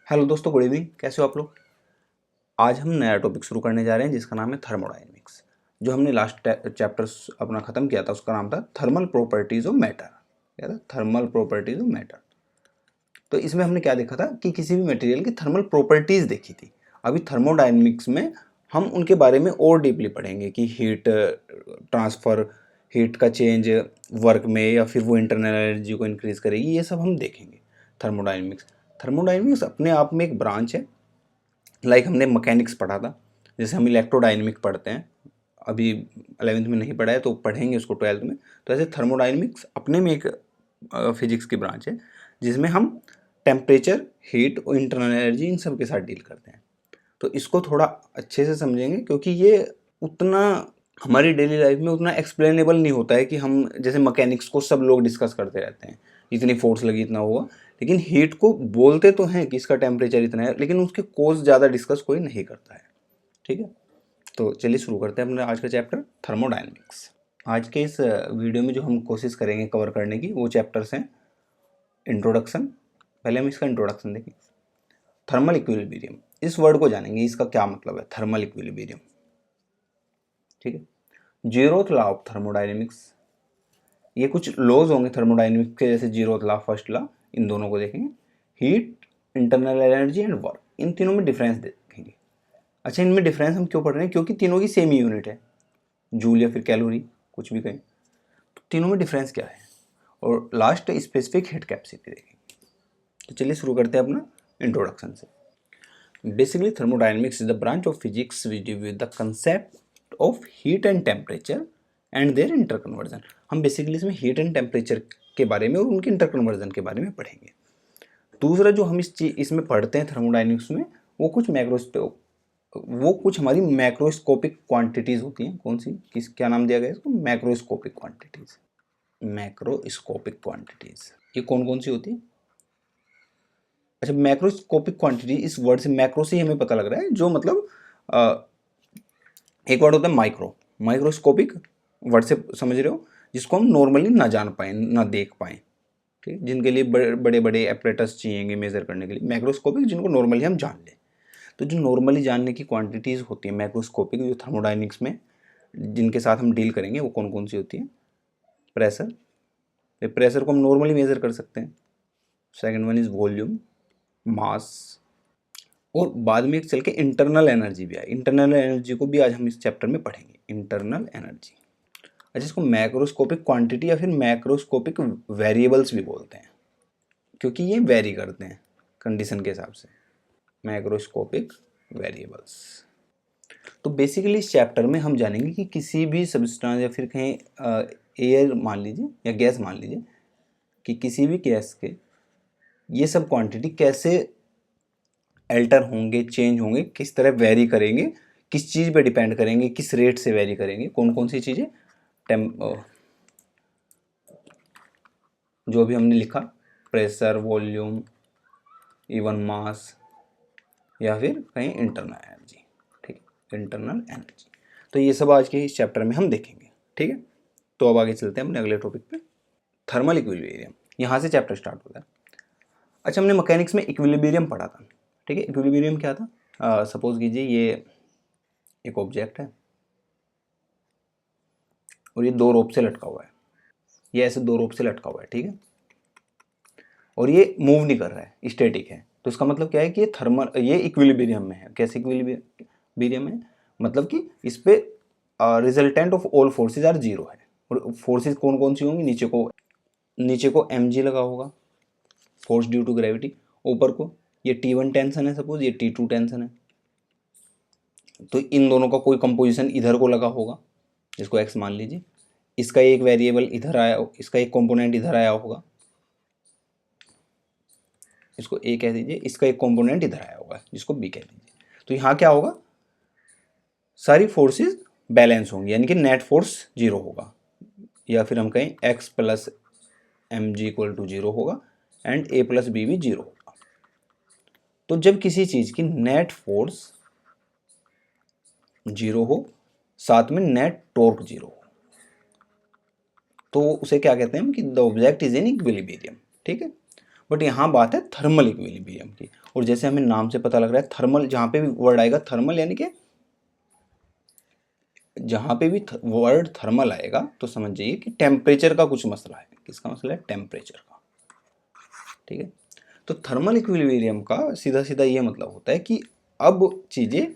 Hello दोस्तों, good evening. कैसे हो आप लोग। आज हम नया टॉपिक शुरू करने जा रहे हैं जिसका नाम है थर्मोडायनेमिक्स। जो हमने लास्ट चैप्टर अपना ख़त्म किया था उसका नाम था थर्मल प्रॉपर्टीज़ ऑफ मैटर। क्या था? Thermal properties of matter. तो इसमें हमने क्या देखा था कि किसी भी मटेरियल की थर्मल प्रॉपर्टीज़ देखी थी। अभी थर्मोडायनेमिक्स में हम उनके बारे में और डीपली पढ़ेंगे कि हीट ट्रांसफ़र, हीट का चेंज वर्क में या फिर वो इंटरनल एनर्जी को इंक्रीज़ करेगी, ये सब हम देखेंगे। थर्मोडायनेमिक्स अपने आप में एक ब्रांच है। लाइक हमने मैकेनिक्स पढ़ा था, जैसे हम इलेक्ट्रोडायनेमिक पढ़ते हैं, अभी 11th में नहीं पढ़ा है तो पढ़ेंगे उसको 12th में। तो ऐसे थर्मोडायनेमिक्स अपने में एक फिजिक्स की ब्रांच है जिसमें हम टेम्परेचर, हीट और इंटरनल एनर्जी इन सब के साथ डील करते हैं। तो इसको थोड़ा अच्छे से समझेंगे क्योंकि ये उतना हमारी डेली लाइफ में उतना एक्सप्लेनेबल नहीं होता है कि हम जैसे मैकेनिक्स को सब लोग डिस्कस करते रहते हैं, इतनी फोर्स लगी इतना हुआ, लेकिन हीट को बोलते तो हैं कि इसका टेम्परेचर इतना है, लेकिन उसके कोज ज़्यादा डिस्कस कोई नहीं करता है। ठीक है, तो चलिए शुरू करते हैं अपना आज का चैप्टर थर्मोडायनेमिक्स। आज के इस वीडियो में जो हम कोशिश करेंगे कवर करने की वो चैप्टर्स हैं इंट्रोडक्शन। पहले हम इसका इंट्रोडक्शन देखें। थर्मल इक्विलिब्रियम, इस वर्ड को जानेंगे, इसका क्या मतलब है थर्मल इक्विलिब्रियम। ठीक है, जीरोथ लॉ ऑफ थर्मोडायनेमिक्स, ये कुछ लॉज होंगे थर्मोडायनेमिक्स के, जैसे जीरोथ लॉ, फर्स्ट लॉ, इन दोनों को देखेंगे। Heat, internal energy and work, इन तीनों में डिफरेंस देखेंगे। अच्छा, इनमें डिफरेंस हम क्यों पढ़ रहे हैं? क्योंकि तीनों की सेम यूनिट है, जूल या फिर कैलोरी, कुछ भी कहें। तो तीनों में डिफरेंस क्या है, और लास्ट स्पेसिफिक हीट कैपेसिटी देखेंगे। तो चलिए शुरू करते हैं अपना इंट्रोडक्शन से। Basically thermodynamics is the branch of physics which deal with the concept of heat and temperature and their interconversion. हम बेसिकली इसमें हीट एंड टेम्परेचर के बारे में और उनके इंटर कन्वर्जन के बारे में पढ़ेंगे। दूसरा जो हम इसमें पढ़ते हैं थर्मोडायनेमिक्स में, वो कुछ हमारी मैक्रोस्कोपिक क्वांटिटीज़ होती हैं। कौन सी, क्या नाम दिया गया है इसको? Macroscopic quantities. मैक्रोस्कोपिक क्वांटिटीज़ ये कौन कौन सी होती है? अच्छा, मैक्रोस्कोपिक क्वांटिटी, इस वर्ड से मैक्रो से ही हमें पता लग रहा है, जो मतलब एक वर्ड होता है माइक्रो। माइक्रोस्कोपिक वर्ड से समझ रहे हो, जिसको हम नॉर्मली ना जान पाएँ, ना देख पाएँ। ठीक, जिनके लिए बड़े बड़े एपरेटस चाहिए मेज़र करने के लिए। मैक्रोस्कोपिक जिनको नॉर्मली हम जान लें। तो जो नॉर्मली जानने की क्वांटिटीज़ होती हैं मैक्रोस्कोपिक, जो थर्मोडायनेमिक्स में जिनके साथ हम डील करेंगे, वो कौन कौन सी होती हैं? प्रेशर, प्रेशर को हम नॉर्मली मेज़र कर सकते हैं। सेकेंड वन इज़ वॉल्यूम, मास, और बाद में एक चल के इंटरनल एनर्जी भी है। इंटरनल एनर्जी को भी आज हम इस चैप्टर में पढ़ेंगे, इंटरनल एनर्जी। अच्छा, इसको मैक्रोस्कोपिक क्वांटिटी या फिर मैक्रोस्कोपिक वेरिएबल्स भी बोलते हैं, क्योंकि ये वेरी करते हैं कंडीशन के हिसाब से। Macroscopic variables. तो बेसिकली इस चैप्टर में हम जानेंगे कि किसी भी सब्सटेंस या फिर कहीं एयर मान लीजिए या गैस मान लीजिए, कि किसी भी गैस के ये सब क्वांटिटी कैसे अल्टर होंगे, चेंज होंगे, किस तरह वेरी करेंगे, किस चीज़ पे डिपेंड करेंगे, किस रेट से वेरी करेंगे, कौन कौन सी चीज़ें। जो भी हमने लिखा, प्रेशर, वॉल्यूम, इवन मास, या फिर कहीं इंटरनल एनर्जी। ठीक है, इंटरनल एनर्जी। तो ये सब आज के इस चैप्टर में हम देखेंगे। ठीक है, तो अब आगे चलते हैं अपने अगले टॉपिक पे, थर्मल इक्विलिब्रियम। यहाँ से चैप्टर स्टार्ट होता है। अच्छा, हमने मैकेनिक्स में इक्विलिब्रियम पढ़ा था। ठीक है, इक्विलिब्रियम क्या था? सपोज कीजिए ये एक ऑब्जेक्ट है और ये दो रोप से लटका हुआ है, ये ऐसे दो रोप से लटका हुआ है। ठीक है, और ये मूव नहीं कर रहा है, स्टैटिक है। तो इसका मतलब क्या है कि ये इक्विलिब्रियम में है। कैसे इक्विलिब्रियम में? मतलब कि इस पे resultant of all forces are zero है। और फोर्सेज कौन कौन सी होंगी? नीचे को mg लगा होगा, फोर्स ड्यू टू ग्रेविटी। ऊपर को ये T1 टेंशन है, सपोज ये T2 टेंशन है, तो इन दोनों का कोई कंपोजिशन इधर को लगा होगा, जिसको x मान लीजिए। इसका एक वेरिएबल इधर आया, इसका एक कंपोनेंट इधर आया होगा, इसको a कह दीजिए। इसका एक कंपोनेंट इधर आया होगा, जिसको b कह दीजिए। तो यहाँ क्या होगा? सारी फोर्सेस बैलेंस होंगी, यानी कि नेट फोर्स जीरो होगा, या फिर हम कहें x plus m g equal to zero होगा एंड a प्लस बी भी जीरो होगा। तो जब किसी चीज़ की नेट फोर्स जीरो हो, साथ में नेट टॉर्क जीरो हो, तो उसे क्या कहते हैं कि the object is in equilibrium. ठीक है, बट यहाँ बात है थर्मल इक्विलिब्रियम की। और जैसे हमें नाम से पता लग रहा है थर्मल, जहाँ पे भी वर्ड आएगा थर्मल, यानी कि जहाँ पे भी वर्ड थर्मल आएगा तो समझ जाइए कि टेम्परेचर का कुछ मसला है। किसका मसला है? टेम्परेचर का। ठीक है, तो थर्मल इक्विलिब्रियम का सीधा सीधा ये मतलब होता है कि अब चीज़ें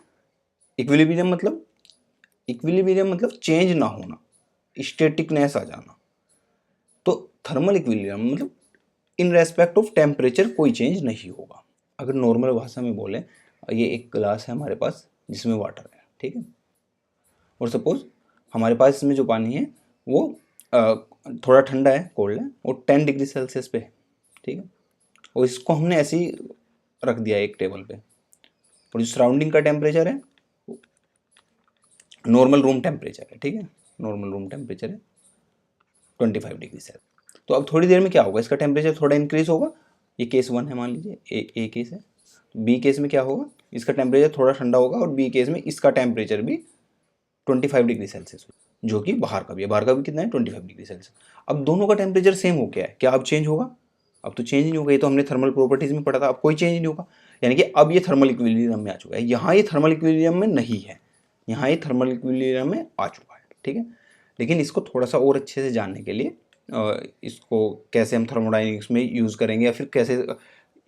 इक्विलिब्रियम मतलब चेंज ना होना, स्टेटिकनेस आ जाना। तो थर्मल इक्विलिब्रियम मतलब इन रेस्पेक्ट ऑफ टेम्परेचर कोई चेंज नहीं होगा। अगर नॉर्मल भाषा में बोले, ये एक गिलास है हमारे पास जिसमें वाटर है, ठीक है, और सपोज हमारे पास इसमें जो पानी है वो थोड़ा ठंडा है, कोल्ड है, और 10 डिग्री सेल्सियस पे है, ठीक है, और इसको हमने ऐसे ही रख दिया एक टेबल पे, और जो सराउंडिंग का टेम्परेचर है नॉर्मल रूम टेम्परेचर है, ठीक है, नॉर्मल रूम टेम्परेचर है 25 डिग्री सेल्सियस। तो अब थोड़ी देर में क्या होगा, इसका टेम्परेचर थोड़ा इंक्रीज होगा। ये केस 1 है, मान लीजिए ए केस है। बी केस में क्या होगा, इसका टेम्परेचर थोड़ा ठंडा होगा, और बी केस में इसका टेम्परेचर भी 25 डिग्री सेल्सियस, जो कि बाहर का भी है। बाहर का भी कितना है? 25 डिग्री सेल्सियस। अब दोनों का टेम्परेचर सेम हो गया है, क्या अब चेंज होगा? अब तो चेंज नहीं होगा, ये तो हमने थर्मल प्रॉपर्टीज में पढ़ा था, अब कोई चेंज नहीं होगा। यानी कि अब ये थर्मल इक्विलिब्रियम में आ चुका है। यहाँ ये थर्मल इक्विलिब्रियम में नहीं है, यहाँ ये थर्मल इक्विलिब्रियम में आ चुका है, ठीक है। लेकिन इसको थोड़ा सा और अच्छे से जानने के लिए इसको कैसे हम थर्मोडायनेमिक्स में यूज़ करेंगे या फिर कैसे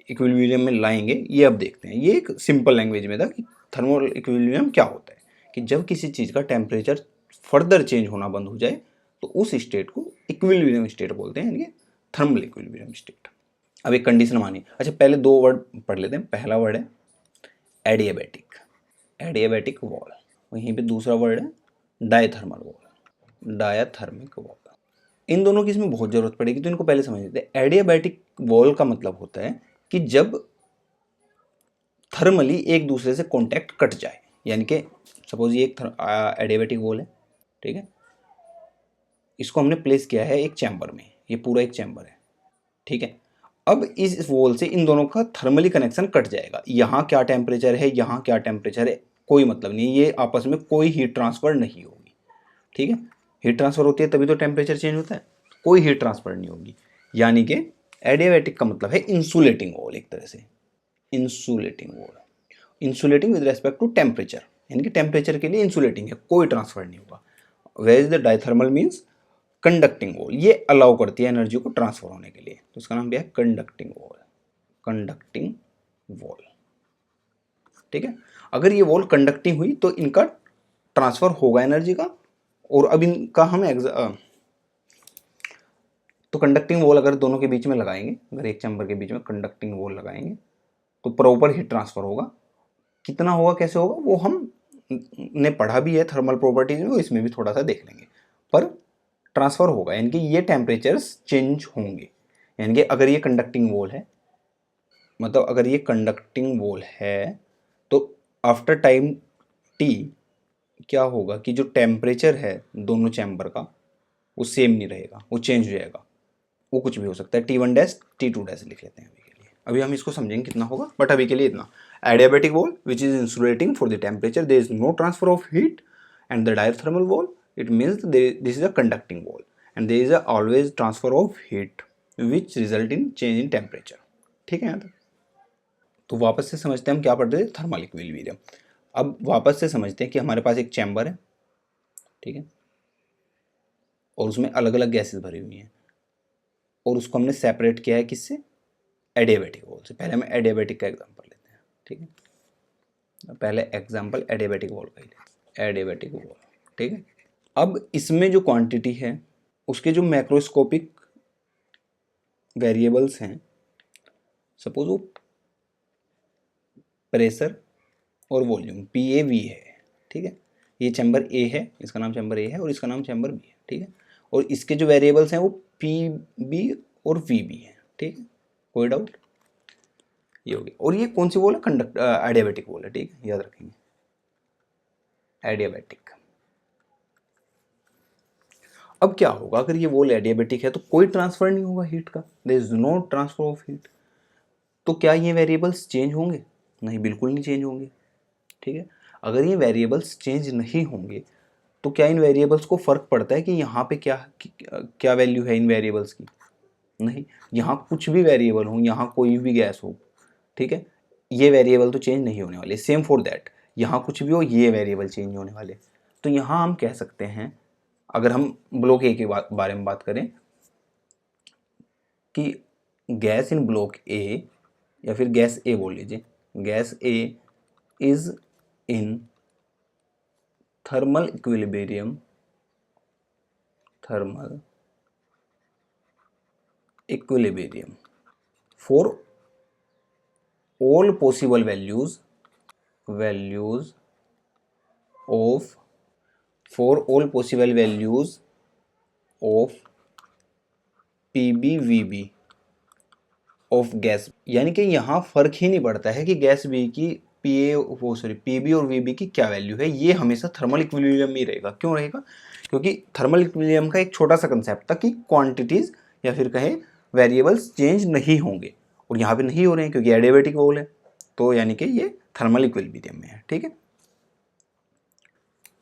इक्विलिब्रियम में लाएंगे, ये अब देखते हैं। ये एक सिंपल लैंग्वेज में था कि थर्मल इक्विलिब्रियम क्या होता है, कि जब किसी चीज़ का टेम्परेचर फर्दर चेंज होना बंद हो जाए तो उस स्टेट को इक्विलिब्रियम स्टेट बोलते हैं, यानी थर्मल इक्विलिब्रियम स्टेट। अब एक कंडीशन मानिए। अच्छा, पहले दो वर्ड पढ़ लेते हैं। पहला वर्ड है एडियाबैटिक, एडियाबैटिक वॉल। वहीं पे दूसरा वर्ड है डायथर्मल वॉल, डायथर्मिक वॉल। इन दोनों की इसमें बहुत ज़रूरत पड़ेगी, तो इनको पहले समझ लेते हैं। एडियाबैटिक वॉल का मतलब होता है कि जब थर्मली एक दूसरे से कॉन्टैक्ट कट जाए, यानी कि सपोज ये एक एडियाबैटिक वॉल है, ठीक है, इसको हमने प्लेस किया है एक चैम्बर में, ये पूरा एक चैम्बर है, ठीक है। अब इस वॉल से इन दोनों का थर्मली कनेक्शन कट जाएगा। यहाँ क्या टेम्परेचर है, यहाँ क्या टेम्परेचर है, कोई मतलब नहीं, ये आपस में कोई हीट ट्रांसफर नहीं होगी, ठीक है। हीट ट्रांसफर होती है तभी तो टेम्परेचर चेंज होता है, कोई हीट ट्रांसफर नहीं होगी। यानी कि एडियाबैटिक का मतलब है इंसुलेटिंग वॉल, एक तरह से insulating wall, insulating with respect to temperature, यानी कि टेम्परेचर के लिए इंसुलेटिंग है, कोई ट्रांसफर नहीं होगा। Where is the diathermal means conducting wall, ये अलाउ करती है एनर्जी को ट्रांसफर होने के लिए, तो इसका नाम क्या है? कंडक्टिंग वॉल, कंडक्टिंग वॉल, ठीक है। अगर ये वॉल कंडक्टिंग हुई तो इनका ट्रांसफर होगा एनर्जी का। और अब इनका हम तो कंडक्टिंग वॉल अगर दोनों के बीच में लगाएंगे, अगर एक चैम्बर के बीच में कंडक्टिंग वॉल लगाएंगे तो प्रॉपर हीट ट्रांसफर होगा। कितना होगा, कैसे होगा, वो हम ने पढ़ा भी है थर्मल प्रॉपर्टीज में, इसमें भी थोड़ा सा देख लेंगे। पर ट्रांसफर होगा, यानी कि ये टेम्परेचर्स चेंज होंगे। यानी कि अगर ये कंडक्टिंग वॉल है, मतलब अगर ये कंडक्टिंग वॉल है तो आफ्टर टाइम टी क्या होगा कि जो टेम्परेचर है दोनों चैम्बर का वो सेम नहीं रहेगा, वो चेंज हो जाएगा। वो कुछ भी हो सकता है, T1 डैश T2 डैश लिख लेते हैं अभी के लिए। अभी हम इसको समझेंगे कितना होगा, बट अभी के लिए इतना। Adiabatic wall which is insulating for the temperature, there is no transfer of heat, and the diathermal wall it means this is a conducting wall and there is always transfer of heat which result in change in temperature, ठीक है यहाँ तक। तो वापस से समझते हैं हम क्या पढ़ रहे थे, थर्मल इक्विलिब्रियम। अब वापस से समझते हैं कि हमारे पास एक चैम्बर है, ठीक है, और उसमें अलग अलग गैसेस भरी हुई हैं, और उसको हमने सेपरेट किया है किससे? एडियाबैटिक वॉल से। पहले हम एडियाबैटिक का एग्जांपल लेते हैं, ठीक है, पहले एग्जांपल एडियाबैटिक वॉल का ही लेते हैं, एडियाबैटिक वॉल, ठीक है। अब इसमें जो क्वांटिटी है उसके जो मैक्रोस्कोपिक वेरिएबल्स हैं, सपोज वो प्रेशर और वॉल्यूम PAV है, ठीक है। ये चैम्बर A है, इसका नाम चैम्बर A है, और इसका नाम चैम्बर B है, ठीक है। और इसके जो वेरिएबल्स हैं वो PB और VB है, ठीक है। कोई डाउट? ये हो गया। और ये कौन सी वॉल है? एडियाबैटिक वॉल है, ठीक है, याद रखेंगे एडियाबैटिक। अब क्या होगा, अगर ये वॉल एडियाबैटिक है तो कोई ट्रांसफर नहीं होगा हीट का, there is no transfer of heat. तो क्या ये वेरिएबल्स चेंज होंगे? नहीं, बिल्कुल नहीं चेंज होंगे, ठीक है। अगर ये वेरिएबल्स चेंज नहीं होंगे तो क्या इन वेरिएबल्स को फर्क पड़ता है कि यहाँ पे क्या क्या वैल्यू है इन वेरिएबल्स की? नहीं, यहाँ कुछ भी वेरिएबल हो, यहाँ कोई भी गैस हो, ठीक है, ये वेरिएबल तो चेंज नहीं होने वाले। सेम फॉर दैट, यहाँ कुछ भी हो ये वेरिएबल चेंज होने वाले। तो यहाँ हम कह सकते हैं, अगर हम ब्लॉक ए के बारे में बात करें, कि गैस इन ब्लॉक ए, या फिर गैस ए बोल लीजिए, gas A is in thermal equilibrium, thermal equilibrium for all possible values of for all possible values of PBVB of gas. यानी कि यहाँ फर्क ही नहीं पड़ता है कि गैस बी की पीबी और वीबी की क्या वैल्यू है, ये हमेशा थर्मल इक्विलिब्रियम में ही रहेगा। क्यों रहेगा? क्योंकि थर्मल इक्विलिब्रियम का एक छोटा सा कंसेप्ट था कि क्वांटिटीज या फिर कहें वेरिएबल्स चेंज नहीं होंगे, और यहाँ पे नहीं हो रहे हैं क्योंकि एडियाबेटिक वॉल है, तो यानी कि ये थर्मल इक्विलिब्रियम में है। ठीक है,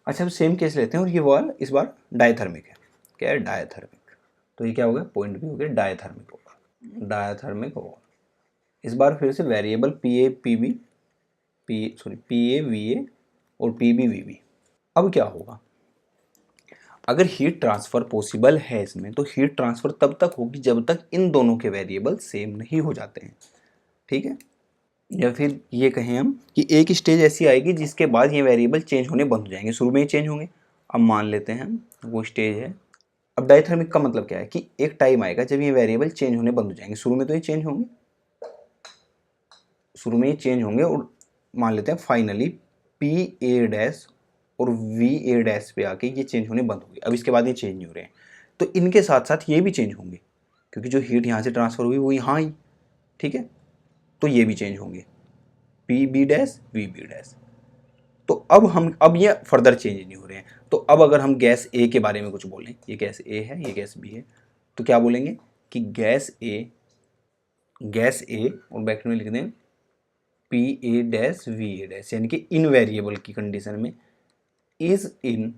अच्छा, अब सेम केस लेते हैं, और ये वॉल इस बार डायथर्मिक है। क्या है? डायथर्मिक। तो ये क्या हो गया? पॉइंट भी हो गया डायथर्मिक वॉल, डायथर्मिक वॉल। इस बार फिर से variable P A V A और पी बी वी बी। अब क्या होगा? अगर हीट ट्रांसफ़र पॉसिबल है इसमें, तो हीट ट्रांसफ़र तब तक होगी जब तक इन दोनों के वेरिएबल सेम नहीं हो जाते हैं। ठीक है, या फिर ये कहें हम कि एक स्टेज ऐसी आएगी जिसके बाद ये वेरिएबल चेंज होने बंद हो जाएंगे। शुरू में ही चेंज होंगे, अब मान लेते हैं हम वो स्टेज है। अब डायथर्मिक का मतलब क्या है कि एक टाइम आएगा जब ये वेरिएबल चेंज होने बंद हो जाएंगे। शुरू में तो ये चेंज होंगे, शुरू में ये चेंज होंगे, और मान लेते हैं फाइनली पी ए डैश और वी ए डैश पे आके ये चेंज होने बंद हो गए। अब इसके बाद ये चेंज नहीं हो रहे हैं, तो इनके साथ साथ ये भी चेंज होंगे, क्योंकि जो हीट यहाँ से ट्रांसफ़र हुई वो यहाँ आई। ठीक है, तो ये भी चेंज होंगे, P B dash V B dash. तो अब ये फर्दर चेंज नहीं हो रहे हैं। तो अब अगर हम गैस ए के बारे में कुछ बोलें, ये गैस ए है, ये गैस बी है, तो क्या बोलेंगे कि गैस ए और ब्रैकेट में लिख दें P A dash V A dash, यानी कि इन वेरिएबल की कंडीशन में is in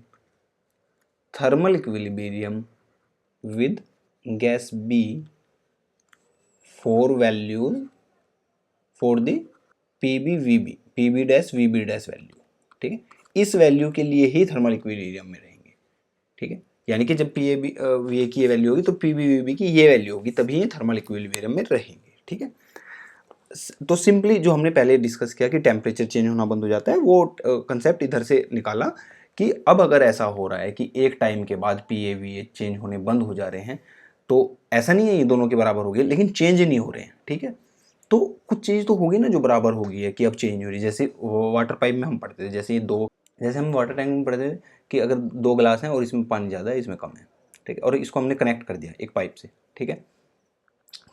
thermal equilibrium with gas B for values for the P B dash V B dash value. ठीक है, इस वैल्यू के लिए ही थर्मल इक्विलिब्रियम में रहेंगे। ठीक है, यानी कि जब P A B V A की ये वैल्यू होगी तो पी बी वी बी की ये वैल्यू होगी, तभी ये थर्मल इक्विलिब्रियम में रहेंगे। ठीक है, तो सिंपली जो हमने पहले डिस्कस किया कि टेम्परेचर चेंज होना बंद हो जाता है, वो कंसेप्ट इधर से निकाला कि अब अगर ऐसा हो रहा है कि एक टाइम के बाद P A V A change होने बंद हो जा रहे हैं, तो ऐसा नहीं है ये दोनों के बराबर हो गए, लेकिन चेंज नहीं हो रहे हैं। ठीक है, तो कुछ चीज़ तो होगी ना जो बराबर होगी है कि अब चेंज हो रही है। जैसे वाटर पाइप में हम पढ़ते थे, जैसे हम वाटर टैंक में पढ़ते थे कि अगर 2 गिलास हैं और इसमें पानी ज़्यादा है, इसमें कम है। ठीक है, और इसको हमने कनेक्ट कर दिया एक पाइप से। ठीक है,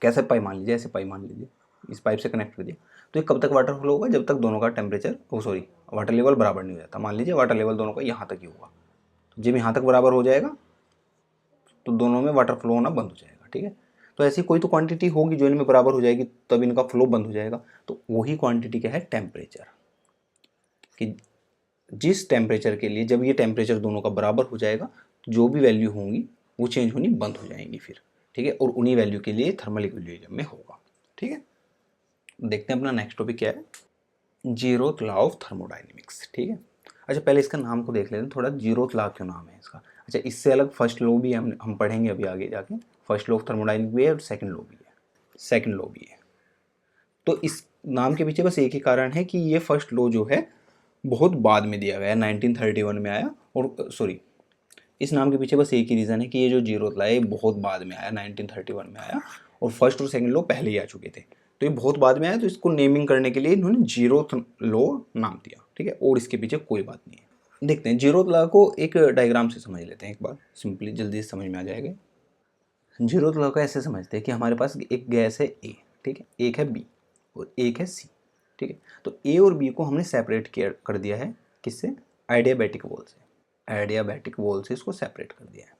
कैसे पाइप मान लीजिए, ऐसे पाइप मान लीजिए, इस पाइप से कनेक्ट कर दिया, तो ये कब तक वाटर फ्लो होगा? जब तक दोनों का टेम्परेचर वाटर लेवल बराबर नहीं हो जाता। मान लीजिए वाटर लेवल दोनों का यहाँ तक ही होगा, तो जब यहाँ तक बराबर हो जाएगा तो दोनों में वाटर फ्लो होना बंद हो जाएगा। ठीक है, तो ऐसी कोई तो क्वांटिटी होगी जो इनमें बराबर हो जाएगी, तब इनका फ्लो बंद हो जाएगा। तो वही क्वांटिटी क्या है? टेम्परेचर। कि जिस टेम्परेचर के लिए, जब ये टेम्परेचर दोनों का बराबर हो जाएगा, जो भी वैल्यू होंगी वो चेंज होनी बंद हो जाएंगी फिर। ठीक है, और उन्हीं वैल्यू के लिए थर्मल इक्विलिब्रियम में होगा। ठीक है, देखते हैं अपना नेक्स्ट टॉपिक क्या है, जीरोथ लॉ ऑफ थर्मोडाइनमिक्स। ठीक है, अच्छा पहले इसका नाम को देख लेते हैं थोड़ा, जीरोथ लॉ क्यों नाम है इसका। अच्छा, इससे अलग फर्स्ट लॉ भी हम पढ़ेंगे अभी आगे जाके। फर्स्ट लॉ ऑफ थर्मोडाइनमिक्स भी है और सेकंड लॉ भी है। तो इस नाम के पीछे बस एक ही कारण है कि ये फर्स्ट लॉ जो है बहुत बाद में दिया गया है, 1931 में आया। और सॉरी, इस नाम के पीछे बस एक ही रीज़न है कि ये जो जीरोथ लॉ है ये बहुत बाद में आया, 1931 में आया, और फर्स्ट और सेकंड लॉ पहले ही आ चुके थे। तो ये बहुत बाद में आया, तो इसको नेमिंग करने के लिए इन्होंने जीरोथ लॉ नाम दिया। ठीक है, और इसके पीछे कोई बात नहीं है। देखते हैं जीरोथ लॉ को एक डायग्राम से समझ लेते हैं एक बार, सिंपली जल्दी से समझ में आ जाएगा। जीरोथ लॉ को ऐसे समझते हैं कि हमारे पास एक गैस है ए, ठीक है, एक है बी और एक है सी। ठीक है, तो ए और बी को हमने सेपरेट कर दिया है, किससे? एडियाबैटिक वॉल से। एडियाबैटिक वॉल से इसको सेपरेट कर दिया है।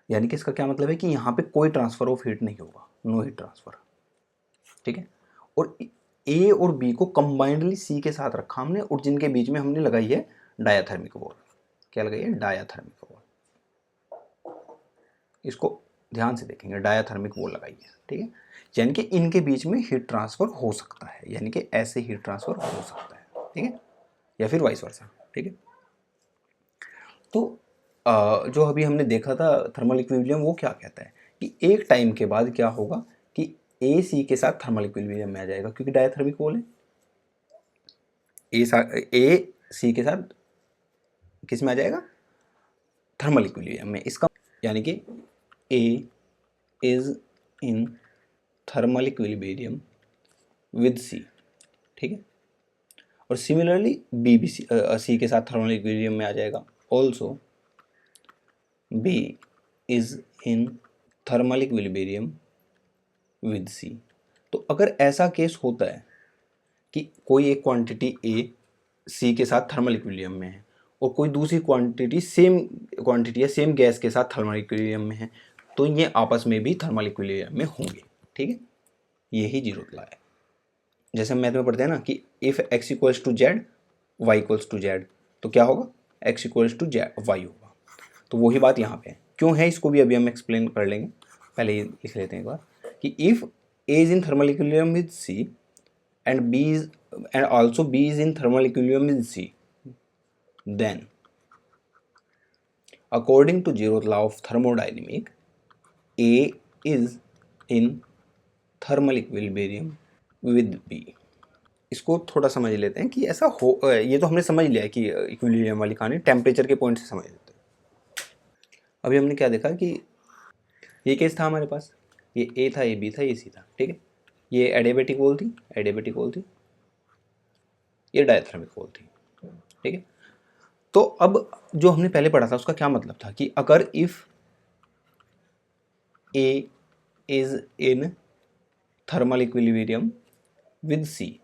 यानी कि इसका क्या मतलब है कि यहाँ पे कोई ट्रांसफर ऑफ हीट नहीं होगा, नो हीट ट्रांसफर। ठीक है, और ए और बी को कंबाइंडली सी के साथ रखा हमने, और जिनके बीच में हमने लगाई है डायाथर्मिक वॉल। क्या लगाई है? Diathermic wall. इसको ध्यान से देखेंगे, डायाथर्मिक वो लगाइए, ठीक है। यानी कि इनके बीच में हीट ट्रांसफ़र हो सकता है, यानी कि ऐसे हीट ट्रांसफ़र हो सकता है, ठीक है, या फिर वाइस वर्सा, ठीक है। तो जो अभी हमने देखा था थर्मल इक्विलिब्रियम, वो क्या कहता है कि एक टाइम के बाद क्या होगा कि ए सी के साथ थर्मल इक्विलिब्रियम में आ जाएगा, क्योंकि डायथर्मिक कोल है। ए सी के साथ किस में आ जाएगा? थर्मल इक्विलिब्रियम में। इसका यानी कि A is in thermal equilibrium with C, ठीक है। और सिमिलरली बी भी सी के साथ थर्मल इक्विलिब्रियम में आ जाएगा। Also B is in thermal equilibrium with C. तो अगर ऐसा केस होता है कि कोई एक क्वांटिटी ए सी के साथ थर्मल इक्विलिब्रियम में है और कोई दूसरी क्वांटिटी सेम क्वांटिटी या सेम गैस के साथ थर्मल इक्विलिब्रियम में है, तो ये आपस में भी थर्मल इक्विलिब्रियम में होंगे, ठीक है। यही जीरो लॉ है। जैसे हम मैथ में पढ़ते हैं ना कि if x equals to z y equals to z, तो क्या होगा? X equals to z y होगा। तो वही बात यहाँ पे है। क्यों है इसको भी अभी हम एक्सप्लेन कर लेंगे, पहले ये लिख लेते हैं एक बार कि if A is in thermal equilibrium with C and B is and also B is in thermal equilibrium with C, then according to zeroth law of thermodynamic, A is in thermal equilibrium with B। इसको थोड़ा समझ लेते हैं कि ऐसा हो, ये तो हमने समझ लिया है कि इक्विलिब्रियम वाली कहानी टेम्परेचर के पॉइंट से समझ लेते हैं। अभी हमने क्या देखा कि ये केस था हमारे पास, ये ए था, ये बी था, ये सी था, ठीक है। ये एडियाबैटिक वॉल थी, एडियाबैटिक वॉल थी, ये डायथर्मिक वॉल थी, ठीक है। तो अब जो हमने पहले पढ़ा था उसका क्या मतलब था कि अगर if A is in thermal equilibrium with C,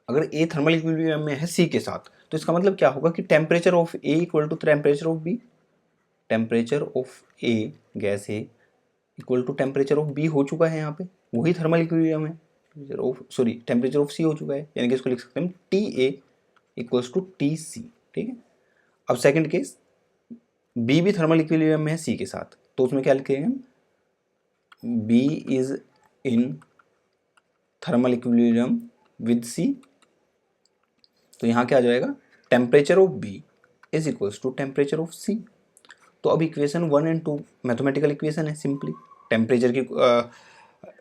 अगर ए थर्मल इक्विलिब्रियम में है सी के साथ, तो इसका मतलब क्या होगा कि temperature of A equal to temperature of B. Temperature of A gas A equal to temperature of B हो चुका है, यहाँ पे वही थर्मल इक्विलिब्रियम है। टेम्परेचर ऑफ सी हो चुका है, यानी कि इसको लिख सकते हैं T A equals to T C, ठीक है। अब सेकंड केस, बी भी थर्मल इक्विलिब्रियम में है सी के साथ, तो उसमें क्या लिखेंगे हम? B is in thermal equilibrium with C, तो यहाँ क्या आ जाएगा? Temperature of B is equals to temperature of C. तो अब इक्वेशन 1 और 2 मैथमेटिकल इक्वेशन है। सिंपली टेम्परेचर की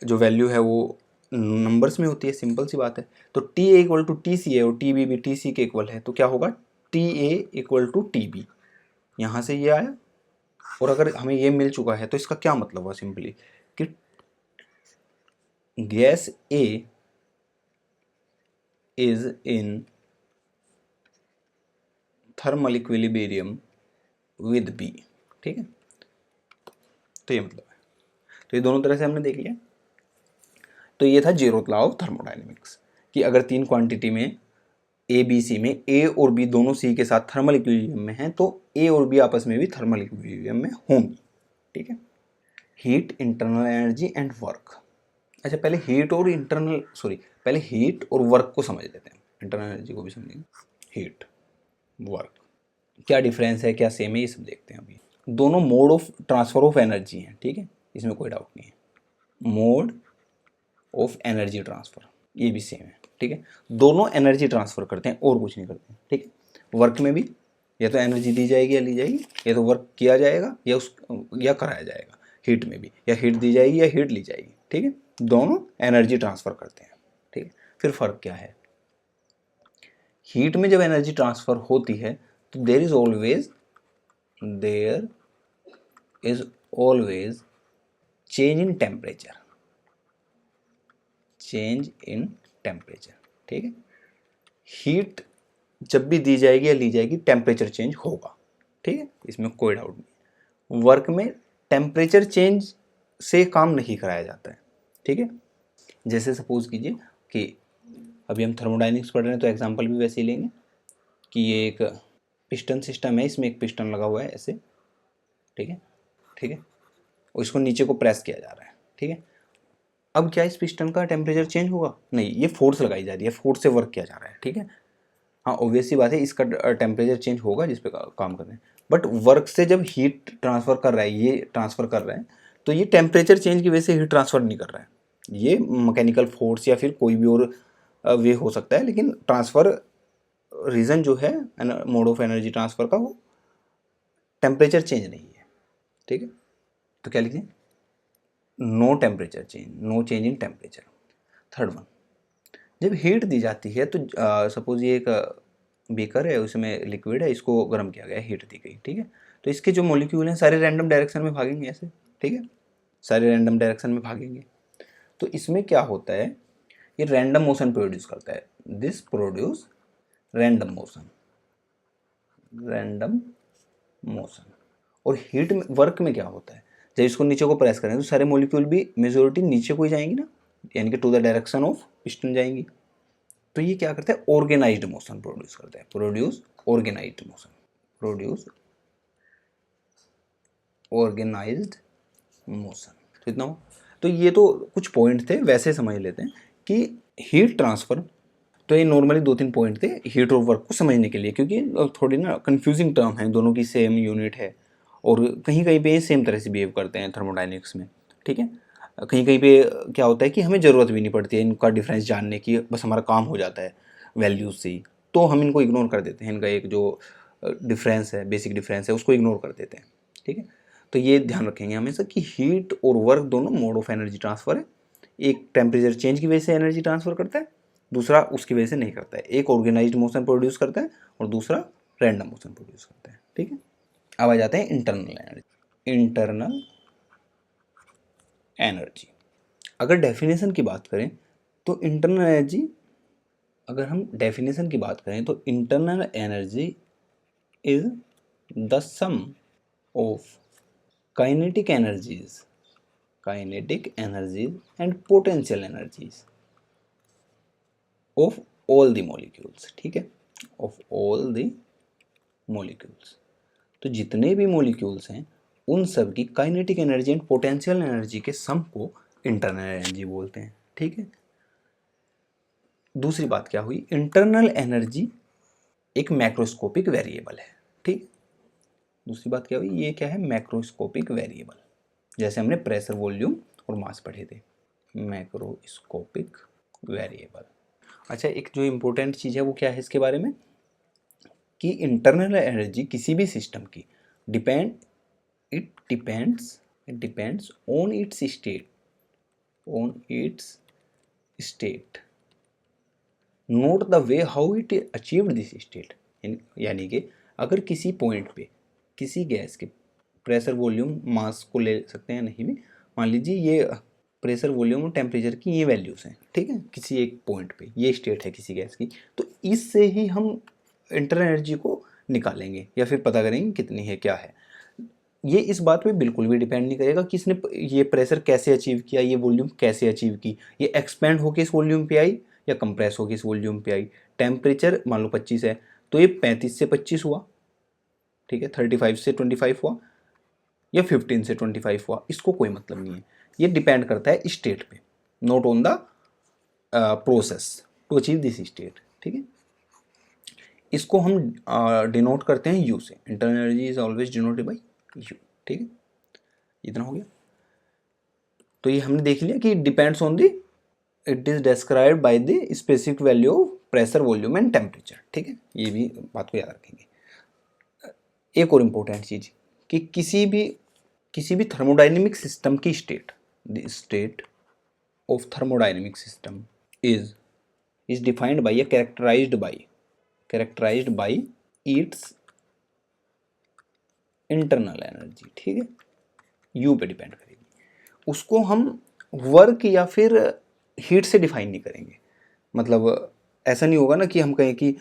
जो वैल्यू है वो नंबर्स में होती है, सिंपल सी बात है। तो T A equal to T C है और टी बी भी टी सी के इक्वल है, तो क्या होगा? T A equal to T B. यहाँ से ये आया, और अगर हमें ये मिल चुका है तो इसका क्या मतलब हुआ? सिंपली कि gas A is in thermal equilibrium with B, ठीक है। तो ये मतलब है, तो ये दोनों तरह से हमने देख लिया। तो ये था जीरोथ लॉ ऑफ थर्मोडायनेमिक्स कि अगर तीन क्वांटिटी में ए बी सी में ए और बी दोनों सी के साथ थर्मल इक्विलिब्रियम में हैं, तो ए और बी आपस में भी थर्मल इक्विलिब्रियम में होंगी, ठीक है। Heat, internal energy and work. अच्छा, पहले हीट और वर्क को समझ लेते हैं, इंटरनल एनर्जी को भी समझेंगे। हीट, वर्क, क्या डिफरेंस है, क्या सेम है, ये सब देखते हैं अभी। दोनों mode of transfer of energy हैं, ठीक है, इसमें कोई डाउट नहीं है। मोड ऑफ एनर्जी ट्रांसफर ये भी सेम है, ठीक है। दोनों एनर्जी ट्रांसफर करते हैं और कुछ नहीं करते हैं, ठीक है। वर्क में भी या तो एनर्जी दी जाएगी या ली जाएगी, या तो वर्क किया जाएगा या कराया जाएगा। हीट में भी या हीट दी जाएगी या हीट ली जाएगी, ठीक है। दोनों एनर्जी ट्रांसफर करते हैं, ठीक है। फिर फर्क क्या है? हीट में जब एनर्जी ट्रांसफर होती है तो there is always change in temperature, ठीक है। हीट जब भी दी जाएगी या ली जाएगी टेम्परेचर चेंज होगा, ठीक है, इसमें कोई डाउट नहीं। वर्क में टेम्परेचर चेंज से काम नहीं कराया जाता है, ठीक है। जैसे सपोज कीजिए कि अभी हम थर्मोडायनेमिक्स पढ़ रहे हैं, तो एग्जांपल भी वैसे ही लेंगे कि ये एक पिस्टन सिस्टम है, इसमें एक पिस्टन लगा हुआ है ऐसे, ठीक है, और इसको नीचे को प्रेस किया जा रहा है, ठीक है। अब क्या इस पिस्टन का टेम्परेचर चेंज होगा? नहीं, ये फोर्स लगाई जा रही है, फोर्स से वर्क किया जा रहा है, ठीक है। हाँ, ऑब्वियस सी बात है, इसका टेम्परेचर चेंज होगा जिस पे काम कर रहे हैं, बट वर्क से जब हीट ट्रांसफ़र कर रहा है, ये ट्रांसफ़र कर रहा है, तो ये टेम्परेचर चेंज की वजह से हीट ट्रांसफ़र नहीं कर रहा है, ये मैकेनिकल फोर्स या फिर कोई भी और वे हो सकता है, लेकिन ट्रांसफ़र रीज़न जो है मोड ऑफ एनर्जी ट्रांसफ़र का वो टेम्परेचर चेंज नहीं है। ठीक है, तो क्या लिखें, no temperature change, no change in temperature. Third one, जब हीट दी जाती है तो सपोज ये एक बेकर है, उसमें लिक्विड है, इसको गर्म किया गया, हीट दी गई, ठीक है, तो इसके जो मॉलिक्यूल हैं सारे रैंडम डायरेक्शन में भागेंगे ऐसे, ठीक है, सारे रैंडम डायरेक्शन में भागेंगे। तो इसमें क्या होता है, ये रैंडम मोशन प्रोड्यूस करता है, this produce random motion, random motion. और हीट में वर्क में क्या होता है, जब इसको नीचे को प्रेस करें तो सारे मॉलिक्यूल भी मेजोरिटी नीचे को ही जाएंगी ना, यानी कि to the direction of piston जाएंगी। तो ये क्या करता है, ऑर्गेनाइज्ड मोशन प्रोड्यूस करता है, produce organised motion, produce organised motion. तो इतना हो, तो ये तो कुछ पॉइंट थे, वैसे समझ लेते हैं कि हीट ट्रांसफर, तो ये नॉर्मली 2-3 पॉइंट थे हीट और वर्क को समझने के लिए, क्योंकि थोड़ी ना कंफ्यूजिंग टर्म है, दोनों की सेम यूनिट है और कहीं कहीं पे सेम तरह से बिहेव करते हैं थर्मोडायनेमिक्स में। ठीक है, कहीं कहीं पे क्या होता है कि हमें ज़रूरत भी नहीं पड़ती है इनका डिफरेंस जानने की, बस हमारा काम हो जाता है वैल्यूज़ से ही, तो हम इनको इग्नोर कर देते हैं, इनका एक जो डिफरेंस है, बेसिक डिफरेंस है, उसको इग्नोर कर देते हैं। ठीक है, तो ये ध्यान रखेंगे हमेशा कि हीट और वर्क दोनों मोड ऑफ एनर्जी ट्रांसफ़र है, एक टेम्परेचर चेंज की वजह से एनर्जी ट्रांसफ़र करता है, दूसरा उसकी वजह से नहीं करता है, एक ऑर्गेनाइज्ड मोशन प्रोड्यूस करता है और दूसरा रैंडम मोशन प्रोड्यूस करता है। ठीक है, अब आ जाते हैं इंटरनल एनर्जी। इंटरनल एनर्जी, अगर डेफिनेशन की बात करें तो इंटरनल एनर्जी, अगर हम डेफिनेशन की बात करें तो internal energy is the sum of kinetic energies, kinetic energies and potential energies of all the molecules. ठीक है, ऑफ ऑल द मॉलिक्यूल्स, तो जितने भी मॉलिक्यूल्स हैं उन सब की kinetic energy and potential energy के सम को इंटरनल एनर्जी बोलते हैं। ठीक है, दूसरी बात क्या हुई, इंटरनल एनर्जी एक मैक्रोस्कोपिक वेरिएबल है। ठीक, दूसरी बात क्या हुई, ये क्या है, मैक्रोस्कोपिक वेरिएबल, जैसे हमने प्रेशर, वॉल्यूम और मास पढ़े थे, मैक्रोस्कोपिक वेरिएबल। अच्छा, एक जो इम्पोर्टेंट चीज़ है वो क्या है इसके बारे में, कि इंटरनल एनर्जी किसी भी सिस्टम की it depends on its state, not the way how it achieved this state। यानी कि अगर किसी पॉइंट पे किसी गैस के प्रेशर, वॉल्यूम, मास को ले सकते हैं, नहीं भी, मान लीजिए ये प्रेशर, वॉल्यूम और टेम्परेचर की ये वैल्यूज़ हैं, ठीक है, किसी एक पॉइंट पे ये स्टेट है किसी गैस की, तो इससे ही हम इंटरनल एनर्जी को निकालेंगे या फिर पता करेंगे कितनी है, क्या है। ये इस बात पे बिल्कुल भी डिपेंड नहीं करेगा कि इसने ये प्रेशर कैसे अचीव किया, ये वॉल्यूम कैसे अचीव की, ये एक्सपेंड होके इस वॉल्यूम पे आई या कंप्रेस होके इस वॉल्यूम पे आई। टेम्परेचर मान लो 25 है तो ये 35 से 25 हुआ, ठीक है, 35 से 25 हुआ या 15 से 25 हुआ, इसको कोई मतलब नहीं है। ये डिपेंड करता है स्टेट पे, not on the process to achieve this state. ठीक है, इसको हम डिनोट करते हैं यू से, internal energy is always denoted by U. ठीक है, इतना हो गया। तो ये हमने देख लिया कि depends on the, it is described by the specific value of pressure, volume and temperature. ठीक है, ये भी बात को याद रखेंगे। एक और इम्पोर्टेंट चीज़ कि किसी भी थर्मोडाइनमिक सिस्टम की state, the state of thermodynamic system is defined by या characterized by its internal energy. ठीक है, यू पे डिपेंड करेगी, उसको हम वर्क या फिर हीट से डिफाइन नहीं करेंगे। मतलब ऐसा नहीं होगा ना कि हम कहें कि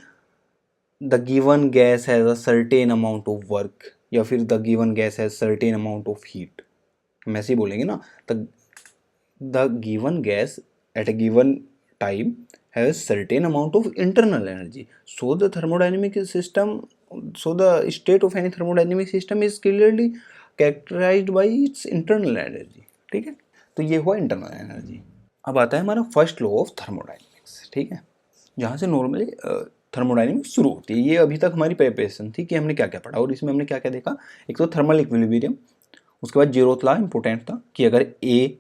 the given gas has a certain amount of work या फिर the given gas has certain amount of heat, हम ऐसे ही बोलेंगे ना, the given gas at a given time has certain amount of internal energy, so the thermodynamic system, so the state of any thermodynamic system is clearly characterized by its internal energy। ठीक है, तो ये हुआ internal energy. अब आता है हमारा first law of thermodynamics. ठीक है, जहाँ से नॉर्मली थर्मोडायनेमिक्स शुरू होती है। ये अभी तक हमारी प्रिपरेशन थी कि हमने क्या क्या पढ़ा और इसमें हमने क्या क्या देखा। एक तो थर्मल इक्विलिब्रियम, उसके बाद जीरोथ लॉ इंपॉर्टेंट था कि अगर ए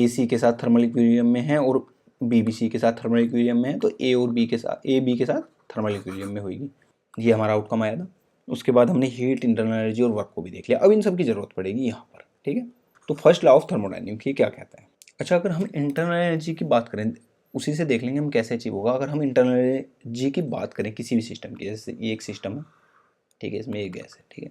सी के साथ थर्मल इक्विलिब्रियम में है और बी सी के साथ थर्मल इक्विलिब्रियम में है तो ए बी के साथ थर्मल इक्विलिब्रियम में होगी। ये हमारा आउटकम आया था। उसके बाद हमने हीट, इंटरनल एनर्जी और वर्क को भी देख लिया। अब इन सब की जरूरत पड़ेगी यहाँ पर, ठीक है। तो फर्स्ट लॉ ऑफ थर्मोडायनेमिक्स ये क्या कहता है। अच्छा, अगर हम इंटरनल एनर्जी की बात करें, उसी से देख लेंगे हम कैसे अचीव होगा। अगर हम इंटरनल एनर्जी की बात करें किसी भी सिस्टम की, जैसे ये एक सिस्टम है, ठीक है, इसमें एक गैस है, ठीक है,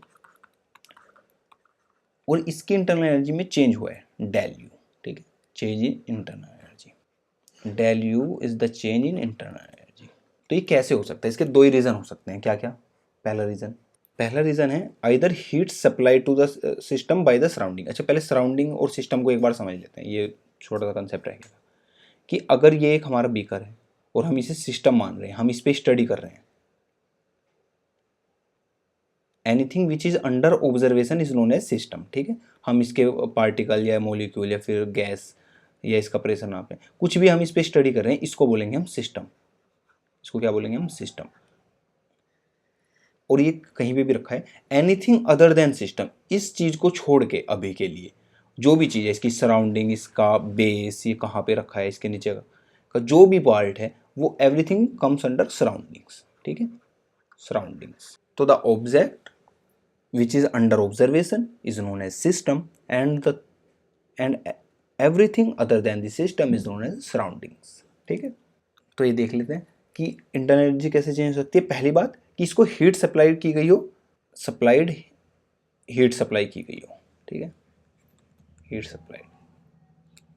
और इसकी इंटरनल एनर्जी में चेंज हुआ है डेल यू, ठीक है, change in internal energy, del U is the change in internal energy. तो ये कैसे हो सकता है, इसके दो ही रीज़न हो सकते हैं। क्या क्या? पहला रीज़न है either heat supply to the system by the surrounding. अच्छा, पहले सराउंडिंग और सिस्टम को एक बार समझ लेते हैं, ये छोटा सा कंसेप्ट रहेगा कि अगर ये एक हमारा बीकर है और हम इसे सिस्टम मान रहे हैं, हम इस पर स्टडी कर रहे हैं, anything which is under observation is known as system, ठीक है। हम इसके पार्टिकल या मोलिक्यूल या फिर गैस या इसका प्रेशर नाप रहे हैं, कुछ भी हम इस पर स्टडी कर रहे हैं, इसको बोलेंगे हम सिस्टम। इसको क्या बोलेंगे हम? सिस्टम। और ये कहीं पे भी रखा है, एनीथिंग अदर देन सिस्टम, इस चीज को छोड़ के अभी के लिए जो भी चीज़ है, इसकी सराउंडिंग, इसका बेस, ये कहाँ पे रखा है, इसके नीचे का जो भी पार्ट है, वो एवरीथिंग कम्स अंडर सराउंडिंग्स, ठीक है, सराउंडिंग्स। तो the object which is under observation is known as system and everything other than the system is known as surroundings, ठीक है। तो ये देख लेते हैं कि इंटरनल एनर्जी कैसे चेंज हो सकती है। पहली बात कि इसको हीट सप्लाई की गई हो, सप्लाइड हीट सप्लाई की गई हो, ठीक है, हीट सप्लाई।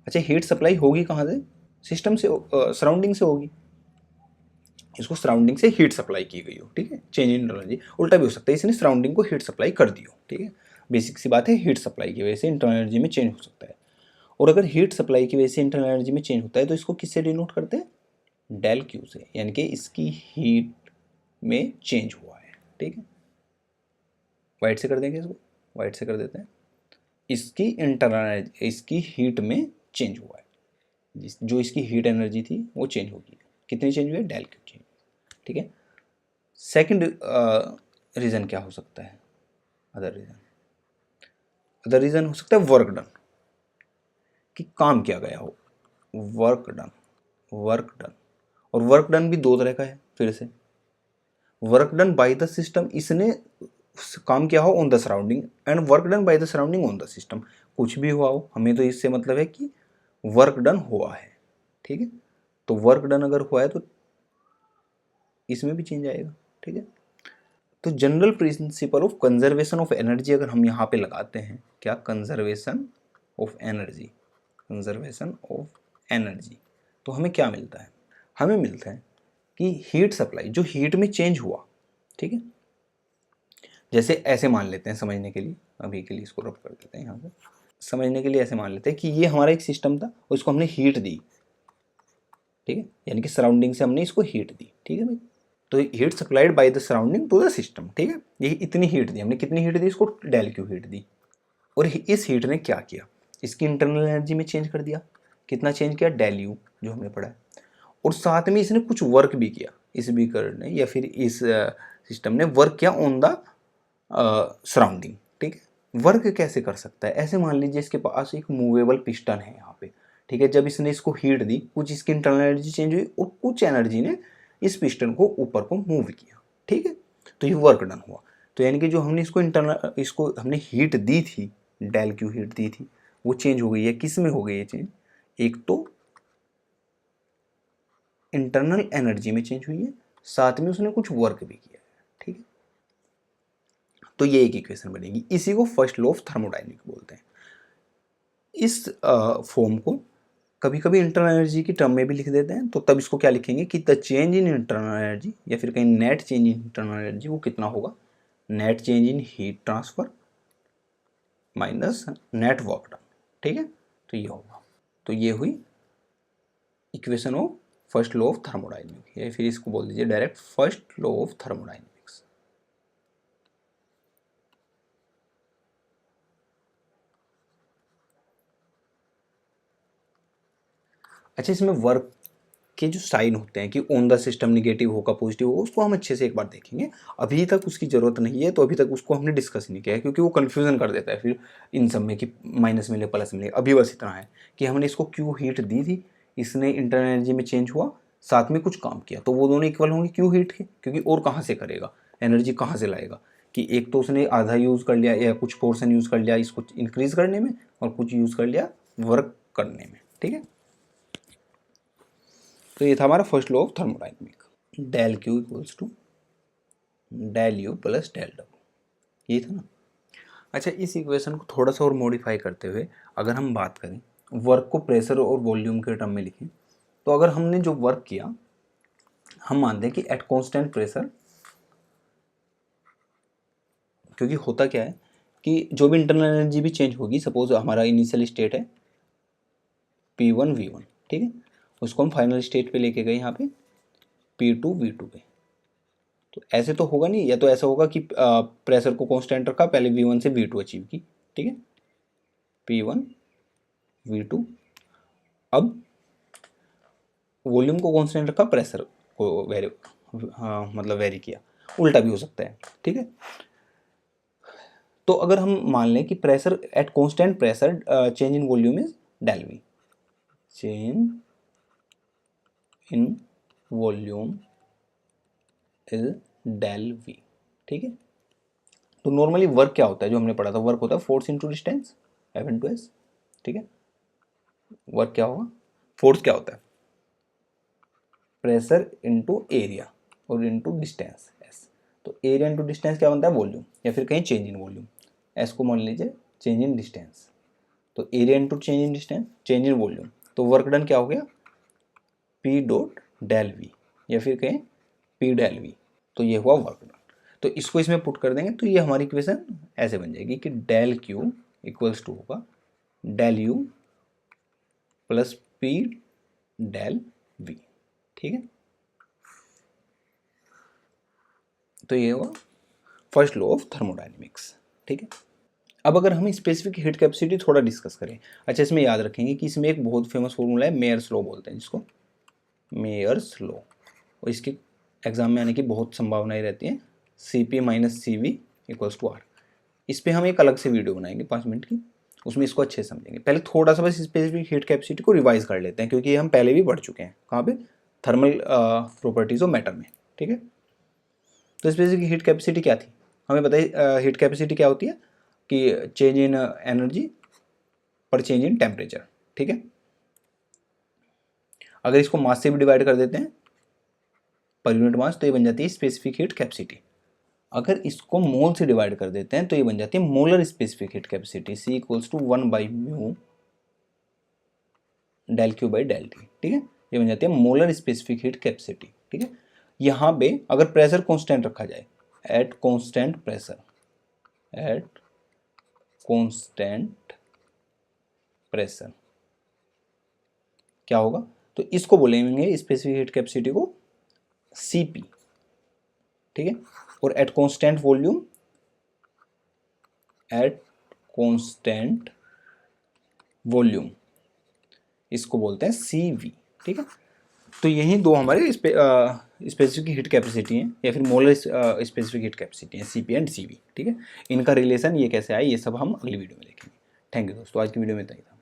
अच्छा, हीट सप्लाई होगी कहाँ से? सिस्टम से, सराउंडिंग से होगी। इसको सराउंडिंग से हीट सप्लाई की गई हो, ठीक है, चेंज इन एनर्जी। उल्टा भी हो सकता है, इसने सराउंडिंग को हीट सप्लाई कर दी हो, ठीक है। बेसिक सी बात है, हीट सप्लाई की वजह से इंटरनल एनर्जी में चेंज हो सकता है। और अगर हीट सप्लाई की वजह से इंटरनल एनर्जी में चेंज होता है तो इसको किससे डिनोट करते हैं? डेल क्यू से, यानी कि इसकी हीट में चेंज हुआ है, ठीक है। वाइट से कर देंगे इसको, वाइट से कर देते हैं। इसकी इंटरनल एनर्जी, इसकी हीट में चेंज हुआ है, जो इसकी हीट एनर्जी थी वो चेंज होगी। कितनी चेंज हुई है? डेल क्यू चेंज, ठीक है। सेकंड रीज़न क्या हो सकता है? अदर रीज़न हो सकता है वर्क डन, कि काम किया गया हो, वर्क डन। और वर्क डन भी दो तरह का है। फिर से, work done by the system, इसने काम किया हो on the surrounding, and work done by the surrounding on the system. कुछ भी हुआ हो, हमें तो इससे मतलब है कि वर्क डन हुआ है, ठीक है। तो वर्क डन अगर हुआ है तो इसमें भी चेंज आएगा, ठीक है। तो general principle of conservation of energy अगर हम यहाँ पे लगाते हैं, क्या? Conservation of energy, conservation of energy, तो हमें क्या मिलता है? हमें मिलता है कि हीट सप्लाई, जो हीट में चेंज हुआ, ठीक है, जैसे ऐसे मान लेते हैं समझने के लिए, अभी के लिए इसको रब कर देते हैं यहाँ पे, समझने के लिए ऐसे मान लेते हैं कि ये हमारा एक सिस्टम था और इसको हमने हीट दी, ठीक है, यानी कि सराउंडिंग से हमने इसको हीट दी, ठीक है भाई। तो heat supplied by the surrounding to the system, ठीक है। ये इतनी हीट दी हमने, कितनी हीट दी इसको? डेल क्यू हीट दी। और इस हीट ने क्या किया? इसकी इंटरनल एनर्जी में चेंज कर दिया। कितना चेंज किया? डेल यू, जो हमने पढ़ा है। और साथ में इसने कुछ वर्क भी किया, इस बीकर ने या फिर इस सिस्टम ने वर्क किया ऑन द सराउंडिंग, ठीक है। वर्क कैसे कर सकता है? ऐसे मान लीजिए इसके पास एक मूवेबल पिस्टन है यहाँ पे, ठीक है। जब इसने इसको हीट दी, कुछ इसकी इंटरनल एनर्जी चेंज हुई और कुछ एनर्जी ने इस पिस्टन को ऊपर को मूव किया, ठीक है। तो ये वर्क डन हुआ। तो यानी कि जो हमने इसको हमने हीट दी थी, डेल क्यू हीट दी थी, वो चेंज हो गई है। किस में हो गई है चेंज? एक तो इंटरनल एनर्जी में चेंज हुई है, साथ में उसने कुछ वर्क भी किया है, ठीक है। तो ये एक इक्वेशन बनेगी, इसी को फर्स्ट लॉ ऑफ थर्मोडायनेमिक बोलते हैं। इस फॉर्म को कभी कभी इंटरनल एनर्जी की टर्म में भी लिख देते हैं, तो तब इसको क्या लिखेंगे कि the change in internal energy, या फिर कहीं net change in internal energy, वो कितना होगा? Net change in heat transfer minus net work done, ठीक है। तो ये होगा, तो ये हुई equation of first law of thermodynamics, या फिर इसको बोल दीजिए direct first law of thermodynamics. अच्छा, इसमें वर्क के जो साइन होते हैं कि ऑन द सिस्टम निगेटिव होगा पॉजिटिव होगा, उसको हम अच्छे से एक बार देखेंगे। अभी तक उसकी ज़रूरत नहीं है, तो अभी तक उसको हमने डिस्कस नहीं किया है, क्योंकि वो कन्फ्यूज़न कर देता है फिर इन सब में कि माइनस मिले प्लस मिले। अभी बस इतना है कि हमने इसको क्यू हीट दी थी, इसने इंटरनल एनर्जी में चेंज हुआ, साथ में कुछ काम किया, तो वो दोनों इक्वल होंगे क्यू हीट के, क्योंकि और कहाँ से करेगा, एनर्जी कहाँ से लाएगा, कि एक तो उसने आधा यूज़ कर लिया या कुछ पोर्शन यूज़ कर लिया इसको इंक्रीज़ करने में, और कुछ यूज़ कर लिया वर्क करने में। ठीक है, तो ये था हमारा first law of thermodynamic, del Q equals to del U plus del W, ये था ना। अच्छा, इस इक्वेशन को थोड़ा सा और मॉडिफाई करते हुए अगर हम बात करें, वर्क को प्रेशर और वॉल्यूम के टर्म में लिखें, तो अगर हमने जो वर्क किया, हम मानते हैं कि एट कांस्टेंट प्रेशर, क्योंकि होता क्या है कि जो भी इंटरनल एनर्जी भी चेंज होगी, सपोज हमारा इनिशियल स्टेट है P1 V1, ठीक है, उसको हम फाइनल स्टेट पे लेके गए यहाँ पे P2 V2 पे, तो ऐसे तो होगा नहीं, या तो ऐसा होगा कि प्रेशर को कांस्टेंट रखा, पहले V1 से V2 अचीव की, ठीक है, P1 V2, अब वॉल्यूम को कांस्टेंट रखा, प्रेशर को वेरी, हाँ मतलब वेरी किया, उल्टा भी हो सकता है। ठीक है, तो अगर हम मान लें कि pressure at constant pressure change in volume is del V, change in volume is del V, ठीक है। तो नॉर्मली वर्क क्या होता है, जो हमने पढ़ा था, वर्क होता है force into distance, F into S, ठीक है। वर्क क्या होगा, फोर्स क्या होता है, प्रेशर इनटू एरिया और इनटू डिस्टेंस एस, तो एरिया इनटू डिस्टेंस क्या बनता है, वॉल्यूम, या फिर कहीं चेंज इन वॉल्यूम, एस को मान लीजिए चेंज इन डिस्टेंस, तो area into change in distance, change in volume, तो वर्क डन क्या हो गया, पी डॉट डेल वी, या फिर कहें पी डेल वी, तो ये हुआ वर्क डन। तो इसको इसमें पुट कर देंगे, तो ये हमारी इक्वेशन ऐसे बन जाएगी कि डेल क्यू इक्वल्स टू होगा del U plus P del V, ठीक है। तो ये हुआ फर्स्ट लॉ ऑफ थर्मोडायनेमिक्स, ठीक है। अब अगर हम स्पेसिफिक हीट कैपेसिटी थोड़ा डिस्कस करें, अच्छा इसमें याद रखेंगे कि इसमें एक बहुत फेमस फॉर्मूला है, मेयर्स लॉ बोलते हैं जिसको, मेयर्स लॉ, और इसके एग्जाम में आने की बहुत संभावनाएं रहती हैं, C P minus C V equals to R. इस पर हम एक अलग से वीडियो बनाएंगे 5 मिनट की, उसमें इसको अच्छे से समझेंगे। पहले थोड़ा सा बस स्पेसिफिक हीट कैपेसिटी को रिवाइज कर लेते हैं, क्योंकि ये हम पहले भी पढ़ चुके हैं, कहाँ पे, थर्मल प्रॉपर्टीज ऑफ मैटर में, ठीक है। तो स्पेसिफिक हीट कैपेसिटी क्या थी, हमें बताइए, हीट कैपेसिटी क्या होती है कि चेंज इन एनर्जी पर चेंज इन टेम्परेचर, ठीक है। अगर इसको मास से भी डिवाइड कर देते हैं पर यूनिट मास, तो ये बन जाती है स्पेसिफिक हीट कैपेसिटी। अगर इसको मोल से डिवाइड कर देते हैं तो ये बन जाती है molar specific heat capacity, C equals to 1/μ del Q by del T, ठीक है। ये बन जाती है मोलर स्पेसिफिक हीट कैपेसिटी, ठीक है। यहाँ पे अगर प्रेशर कांस्टेंट रखा जाए, eight constant pressure, at constant pressure क्या होगा, तो इसको बोलेंगे स्पेसिफिक हीट कैपेसिटी को Cp, ठीक है। और at constant volume, at constant volume इसको बोलते हैं Cv, ठीक है। तो यही दो हमारे स्पेसिफिक हीट कैपेसिटी हैं, या फिर मोलर स्पेसिफिक हीट कैपेसिटी हैं, Cp एंड Cv, ठीक है। इनका रिलेशन ये कैसे आए, ये सब हम अगली वीडियो में देखेंगे। थैंक यू दोस्तों, आज की वीडियो में इतना ही था।